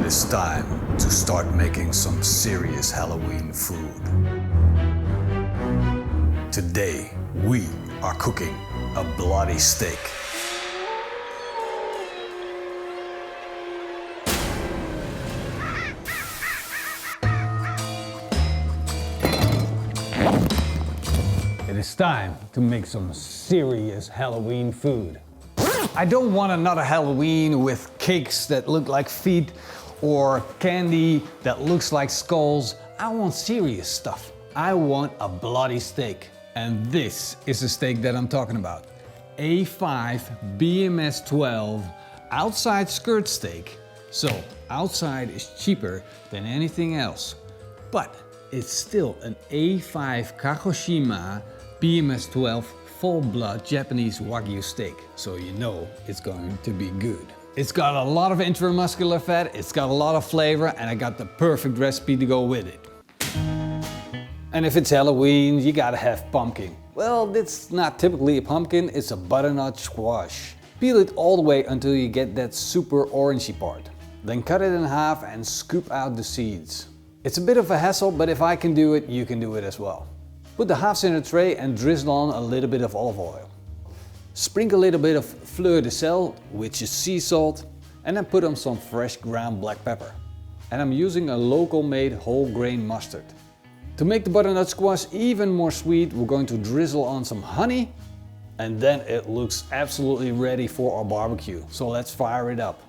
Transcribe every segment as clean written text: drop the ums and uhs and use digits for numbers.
It is time to start making some serious Halloween food. Today, we are cooking a bloody steak. It is time to make some serious Halloween food. I don't want another Halloween with cakes that look like feet or candy that looks like skulls. I want serious stuff. I want a bloody steak. And this is the steak that I'm talking about. A5 BMS 12 outside skirt steak. So outside is cheaper than anything else. But it's still an A5 Kagoshima BMS 12 full blood Japanese Wagyu steak, so you know it's going to be good. It's got a lot of intramuscular fat, it's got a lot of flavor, and I got the perfect recipe to go with it. And if it's Halloween, you gotta have pumpkin. Well, it's not typically a pumpkin, it's a butternut squash. Peel it all the way until you get that super orangey part. Then cut it in half and scoop out the seeds. It's a bit of a hassle, but if I can do it, you can do it as well. Put the halves in a tray and drizzle on a little bit of olive oil. Sprinkle a little bit of fleur de sel, which is sea salt, and then put on some fresh ground black pepper. And I'm using a local made whole grain mustard. To make the butternut squash even more sweet, we're going to drizzle on some honey, and then it looks absolutely ready for our barbecue. So let's fire it up.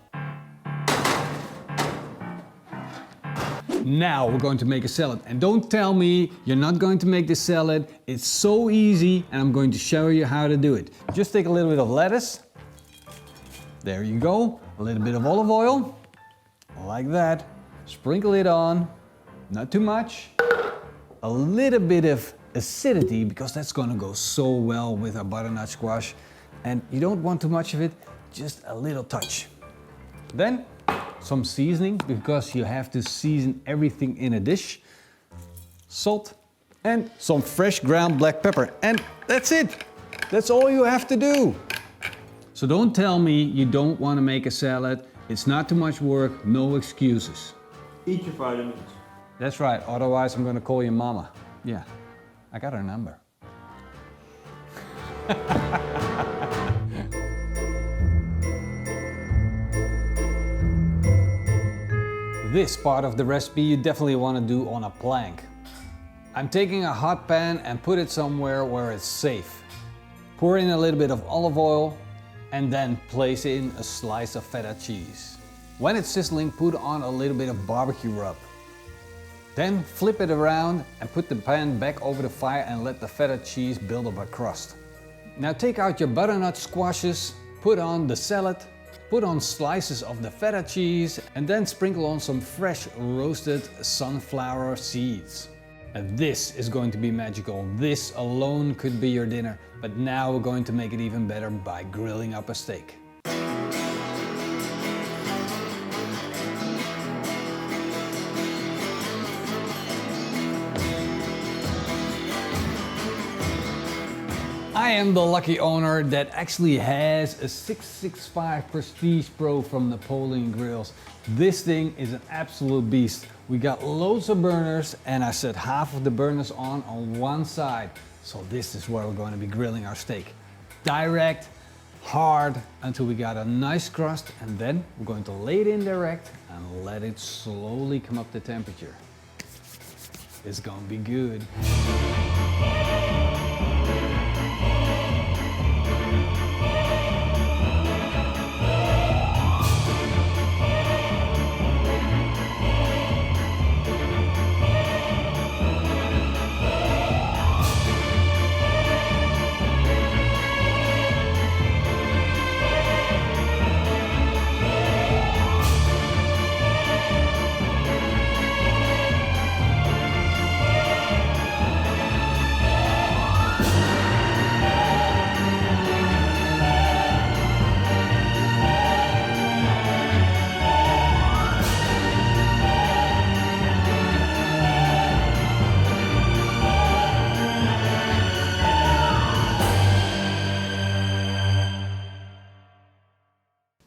Now we're going to make a salad, and don't tell me you're not going to make this salad. It's so easy, and I'm going to show you how to do it. Just take a little bit of lettuce. There you go. A little bit of olive oil, like that. Sprinkle it on, not too much. A little bit of acidity, because that's going to go so well with our butternut squash. And you don't want too much of it, just a little touch. Then some seasoning, because you have to season everything in a dish. Salt and some fresh ground black pepper. And that's it. That's all you have to do. So don't tell me you don't want to make a salad. It's not too much work, no excuses. Eat your vitamins. That's right, otherwise I'm going to call you mama. Yeah, I got her number. This part of the recipe you definitely want to do on a plank. I'm taking a hot pan and put it somewhere where it's safe. Pour in a little bit of olive oil and then place in a slice of feta cheese. When it's sizzling, put on a little bit of barbecue rub. Then flip it around and put the pan back over the fire and let the feta cheese build up a crust. Now take out your butternut squashes, put on the salad, put on slices of the feta cheese, and then sprinkle on some fresh roasted sunflower seeds. And this is going to be magical. This alone could be your dinner, but now we're going to make it even better by grilling up a steak. I am the lucky owner that actually has a 665 Prestige Pro from Napoleon grills. This thing is an absolute beast. We got loads of burners, and I set half of the burners on one side. So this is where we're going to be grilling our steak. Direct, hard, until we got a nice crust, and then we're going to lay it in direct and let it slowly come up the temperature. It's going to be good.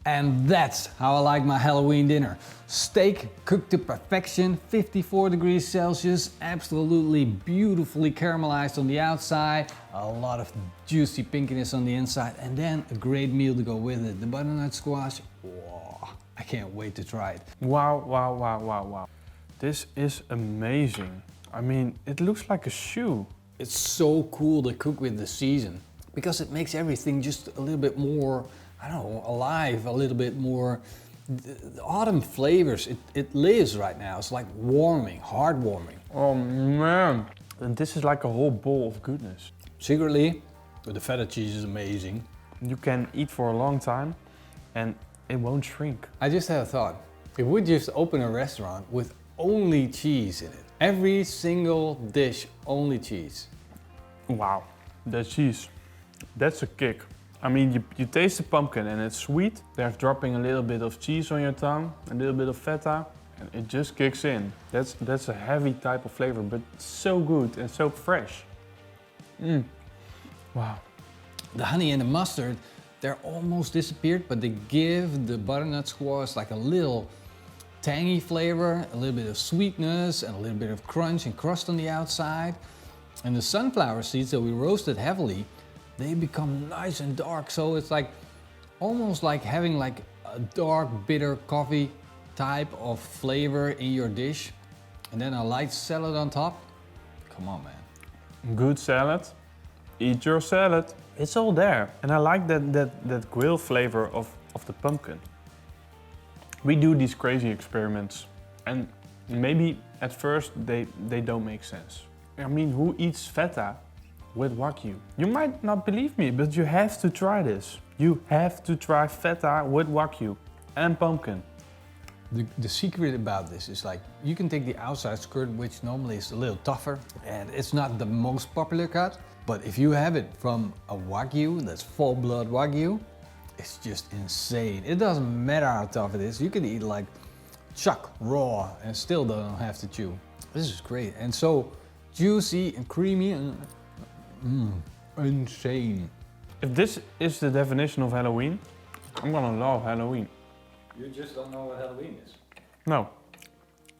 And that's how I like my Halloween dinner. Steak cooked to perfection, 54 degrees Celsius, absolutely beautifully caramelized on the outside, a lot of juicy pinkiness on the inside, and then a great meal to go with it. The butternut squash, whoa, I can't wait to try it. Wow, wow, wow, wow, wow. This is amazing. I mean, it looks like a shoe. It's so cool to cook with the season because it makes everything just a little bit more, I don't know, alive, a little bit more. The autumn flavors, it lives right now. It's like warming, heartwarming. Oh man. And this is like a whole bowl of goodness. Secretly, the feta cheese is amazing. You can eat for a long time and it won't shrink. I just had a thought. If we just open a restaurant with only cheese in it, every single dish, only cheese. Wow, that cheese, that's a kick. I mean, you taste the pumpkin and it's sweet. There's dropping a little bit of cheese on your tongue, a little bit of feta, and it just kicks in. That's a heavy type of flavor, but so good and so fresh. Wow. The honey and the mustard, they're almost disappeared, but they give the butternut squash like a little tangy flavor, a little bit of sweetness, and a little bit of crunch and crust on the outside. And the sunflower seeds that we roasted heavily, they become nice and dark, so it's like almost like having like a dark bitter coffee type of flavor in your dish, and then a light salad on top. Come on, man. Good salad, eat your salad. It's all there, and I like that grill flavor of the pumpkin. We do these crazy experiments, and maybe at first they don't make sense. I mean, who eats feta with Wagyu? You might not believe me, but you have to try this. You have to try feta with Wagyu and pumpkin. The secret about this is like, you can take the outside skirt, which normally is a little tougher, and it's not the most popular cut, but if you have it from a Wagyu, that's full-blood Wagyu, it's just insane. It doesn't matter how tough it is, you can eat like chuck raw and still don't have to chew. This is great, and so juicy and creamy and insane. If this is the definition of Halloween, I'm gonna love Halloween. You just don't know what Halloween is. No,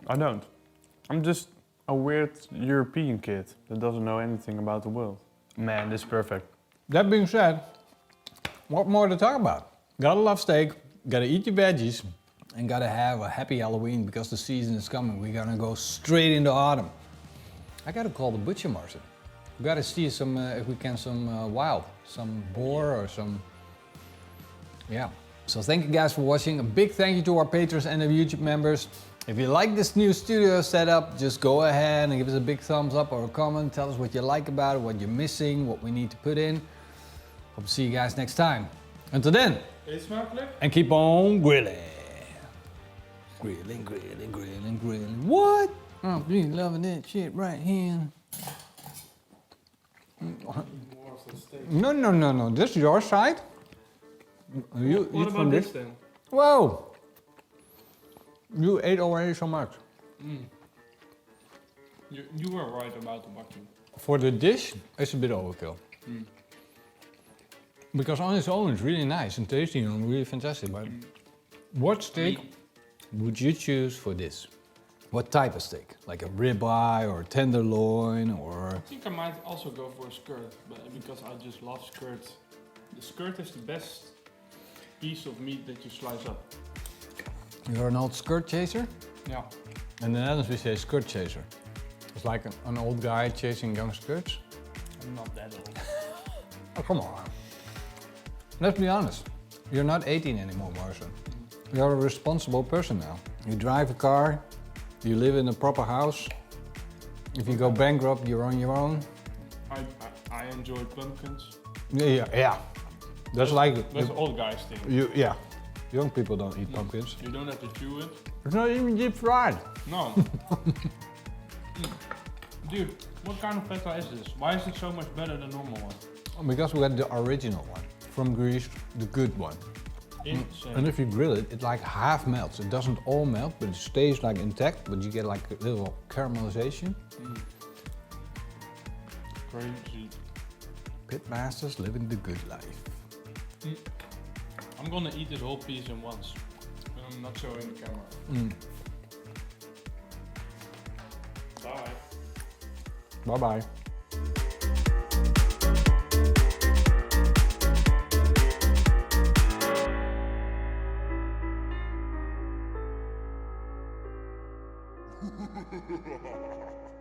I don't. I'm just a weird European kid that doesn't know anything about the world. Man, this is perfect. That being said, what more to talk about? Gotta love steak, gotta eat your veggies, and gotta have a happy Halloween because the season is coming. We're gonna go straight into autumn. I gotta call the butcher, Marcin. We gotta see some, if we can, some wild, some boar or some, yeah. So thank you guys for watching. A big thank you to our patrons and the YouTube members. If you like this new studio setup, just go ahead and give us a big thumbs up or a comment. Tell us what you like about it, what you're missing, what we need to put in. Hope to see you guys next time. Until then, Eet smakelijk. and keep on grilling. Grilling, grilling, grilling, grilling. What? I'm really loving that shit right here. No, no, no, no. This is your side. You What eat from about this. this then? Whoa! You ate already so much. You were right about the Wagyu. For the dish, it's a bit overkill. Because on its own, it's really nice and tasty and really fantastic. But what steak would you choose for this? What type of steak? Like a ribeye or a tenderloin or? I think I might also go for a skirt, but because I just love skirts. The skirt is the best piece of meat that you slice up. You're an old skirt chaser? Yeah. In the Netherlands we say skirt chaser. It's like an old guy chasing young skirts. I'm not that old. Oh, come on. Let's be honest. You're not 18 anymore, Marcin. You're a responsible person now. You drive a car, you live in a proper house. If you go bankrupt, you're on your own. I enjoy pumpkins. Yeah. That's like... That's old guys thing. Yeah. Young people don't eat pumpkins. You don't have to chew it. It's not even deep fried. No. Dude, what kind of feta is this? Why is it so much better than normal one? Because we got the original one. From Greece, the good one. Insane. And if you grill it, it like half melts. It doesn't all melt, but it stays like intact, but you get like a little caramelization. Crazy. Pitmasters living the good life. I'm I'm gonna eat this whole piece in once. And I'm not showing the camera. Bye. Bye-bye. Ha ha ha ha ha!